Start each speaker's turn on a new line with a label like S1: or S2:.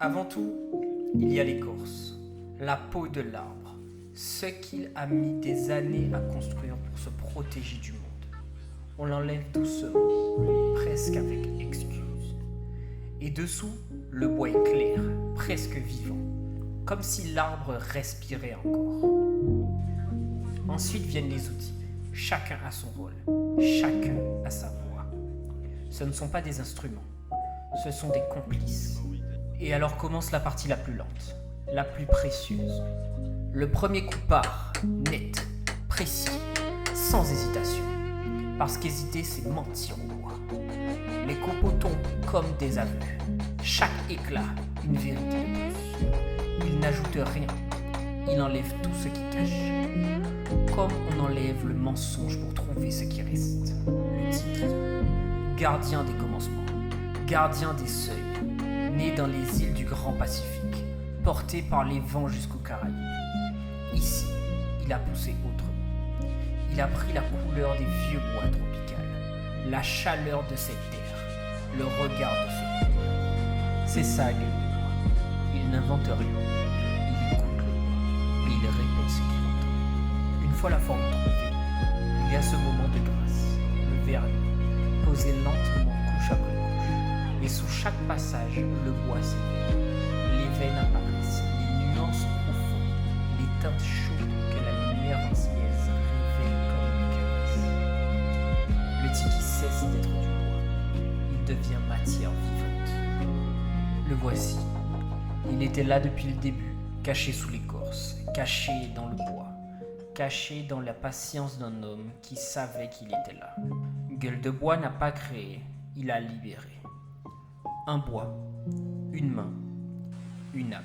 S1: Avant tout, il y a l'écorce, la peau de l'arbre, ce qu'il a mis des années à construire pour se protéger du monde. On l'enlève doucement, presque avec excuse. Et dessous, le bois est clair, presque vivant, comme si l'arbre respirait encore. Ensuite viennent les outils. Chacun a son rôle, chacun a sa voix. Ce ne sont pas des instruments, ce sont des complices. Et alors commence la partie la plus lente, la plus précieuse. Le premier coup part, net, précis, sans hésitation. Parce qu'hésiter, c'est mentir au bois. Les copeaux tombent comme des aveux. Chaque éclat, une vérité de plus. Il n'ajoute rien, il enlève tout ce qui cache. Comme on enlève le mensonge pour trouver ce qui reste. Le tigre, gardien des commencements, gardien des seuils, né dans les îles du Grand Pacifique, porté par les vents jusqu'aux Caraïbes. Ici, il a poussé autrement. Il a pris la couleur des vieux bois tropicales, la chaleur de cette terre, le regard de ce monde. C'est ça, Gueule de Bois. Il n'invente rien. Il écoute le bois, et il répète ce qu'il entend. Une fois la forme trouvée, il y a ce moment de grâce, le vernis, posé lentement couche après couche. Et sous chaque passage, le bois s'éveille. Les veines apparaissent, les nuances profondes, les teintes chaudes que la lumière antillaise révèle comme une caresse. Le tiki cesse d'être du bois. Il devient matière vivante. Le voici. Il était là depuis le début, caché sous l'écorce, caché dans le bois, caché dans la patience d'un homme qui savait qu'il était là. Gueule de Bois n'a pas créé, il a libéré. Un bois, une main, une âme.